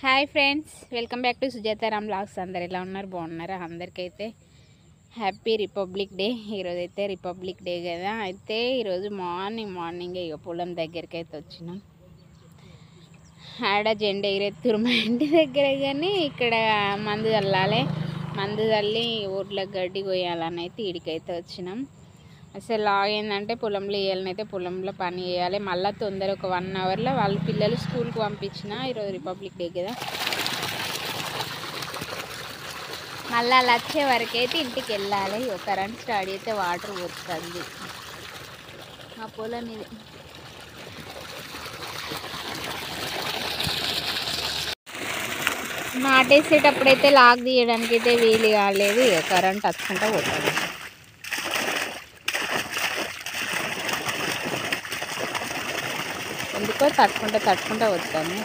Hi friends, welcome back to Sujataram vlogs. అందరు ఎలా ఉన్నారు? బాగున్నారా? అందరికైతే హ్యాపీ రిపబ్లిక్ డే. ఈరోజు అయితే రిపబ్లిక్ డే కదా. అయితే ఈరోజు మార్నింగే ఇక పొలం దగ్గరికి అయితే వచ్చినాం. ఆడ జెండా ఎగిరెత్తురు మా ఇంటి దగ్గర, కానీ ఇక్కడ మందు చల్లాలి. మందు చల్లి ఊర్లకు గడ్డి కొయ్యాలని అయితే ఈడికైతే వచ్చినాం. అసలు ఏంటంటే పొలంలో వేయాలనైతే పొలంలో పని చేయాలి. మళ్ళీ తొందర ఒక 1 అవర్లో వాళ్ళ పిల్లలు స్కూల్కి పంపించిన. ఈరోజు రిపబ్లిక్ డే కదా. మళ్ళీ అలా వచ్చే వరకు అయితే ఇంటికి వెళ్ళాలి. ఒక కరెంట్ స్టార్ట్ అయితే వాటర్ పోతుంది మా పొలం ఇది. నాటేసేటప్పుడైతే లాక్ తీయడానికి అయితే వీలు కాలేదు. ఇక కరెంట్ వచ్చుకుంటా పోతుంది. ఎందుకో తట్టుకుంటా వస్తాను.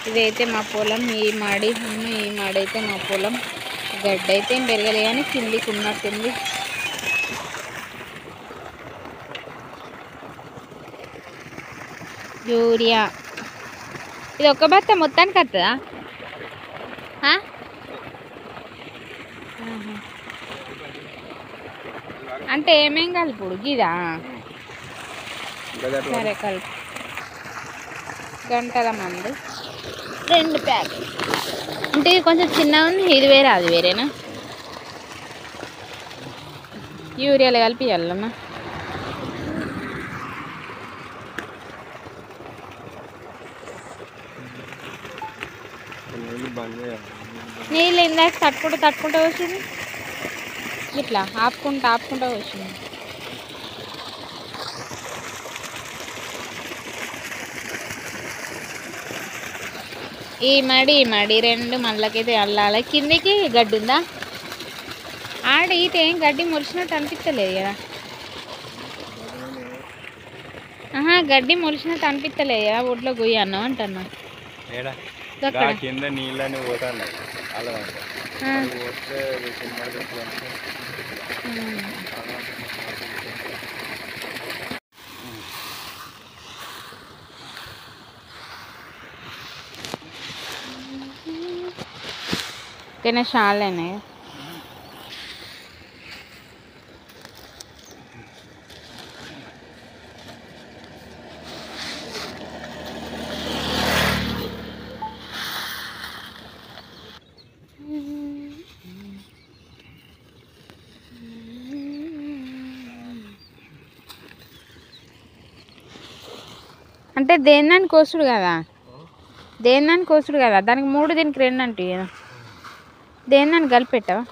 ఇదైతే మా పొలం. ఈ మాడి అయితే మా పొలం. గడ్డ అయితే ఏం పెరగలే, కానీ కిందికి ఉన్నట్టుంది. యూరియా ఇది ఒక్క బత్త మొత్తానికి వస్తుందా? అంటే ఏమేం కలుపుడు గిదా? సరే కలుపు. గంటల మందు 2 ప్యాకెట్. అంటే కొంచెం చిన్నగా ఉంది. ఇది వేరే అది వేరేనా? యూరియాలో కలిపి ఇవ్వాలన్నా? నీళ్ళు ఇందాక తట్టుకుంటా వచ్చింది. ఇట్లా ఆపుకుంటా వచ్చింది. ఈ మడి 2 మళ్ళకైతే అల్లాలి. కిందికి గడ్డి ఉందా? ఆడ ఈత ఏం గడ్డి మొలిచినట్టు అనిపించలేదు కదా. గడ్డి మొలిచినట్టు అనిపించలేదు కదా. ఒడ్లో గొయ్యి అన్నావు అంటున్నా. తినే షాలేనే. అంటే దేని కోసుడు కదా, దానికి 3 దీనికి 2 అంటే కదా. దేని కలిపెట్టావా?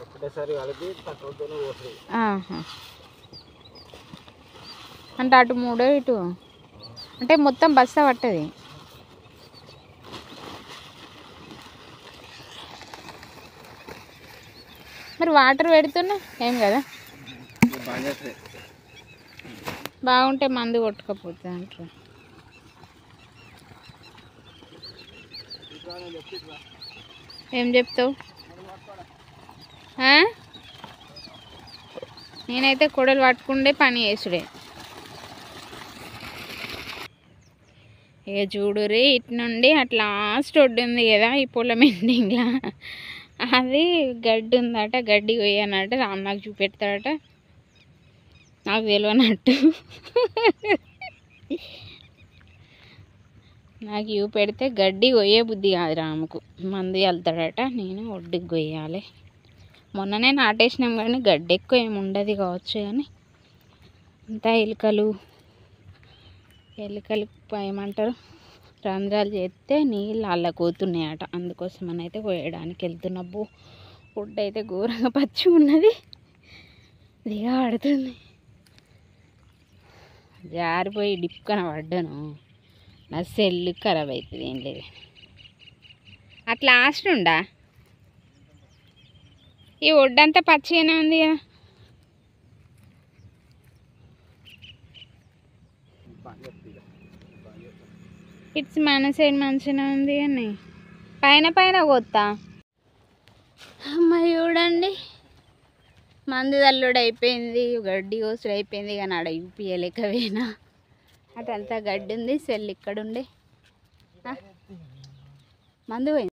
అంటే అటు 3 ఇటు అంటే మొత్తం బస్తా పట్టది. మరి వాటర్ పెడుతున్నా ఏం కదా, బాగుంటే మందు కొట్టుకపోతుంది అంటారు. ఏం చెప్తావు? నేనైతే కొడలు పట్టుకుంటే పని చేసుడే. ఇక చూడురి, ఇటు నుండి అట్లా లాస్ట్ ఒడ్డు ఉంది కదా ఈ పొలం ఎండింగ్లా, అది గడ్డి ఉందట. గడ్డి కొయ్యనట. నాకు చూపెడతాడట, నాకు తెలియనట్టు. నాకు ఇవి పెడితే గడ్డి కొయ్యే బుద్ధి కాదు రాముకు. మందు వెళ్తాడట. నేను ఒడ్డుకి కొయ్యాలి. మొన్ననే నాటేసినాం కానీ గడ్డి ఎక్కువ ఏమి ఉండదు కావచ్చు, కానీ అంతా ఎలుకలు ఏమంటారు రంధ్రాలు చేస్తే నీళ్ళు అల్లకోతున్నాయట. అందుకోసం అని అయితే కొయ్యడానికి వెళ్తున్నబ్బు. ఒడ్డు అయితే ఘోరంగా పచ్చి ఉన్నది, దిగ పడుతుంది. జారిపోయి డిప్కన పడ్డాను. నా సెల్లు ఖరాబ్ అవుతుంది. ఏం లేదు, అట్లా లాస్ట్ ఉండా. ఈ ఒడ్డంతా పచ్చిగానే ఉంది కదా. ఇట్స్ మన సైడ్ మంచిగానే ఉంది, కానీ పైన కొత్తా. అమ్మ చూడండి, మందు తల్లుడు అయిపోయింది, గడ్డి కోసుడు అయిపోయింది. కానీ ఆడ యూపీయలేకపోయినా. అటంతా గడ్డి ఉంది. సెల్ ఇక్కడ ఉండే మందు పోయింది.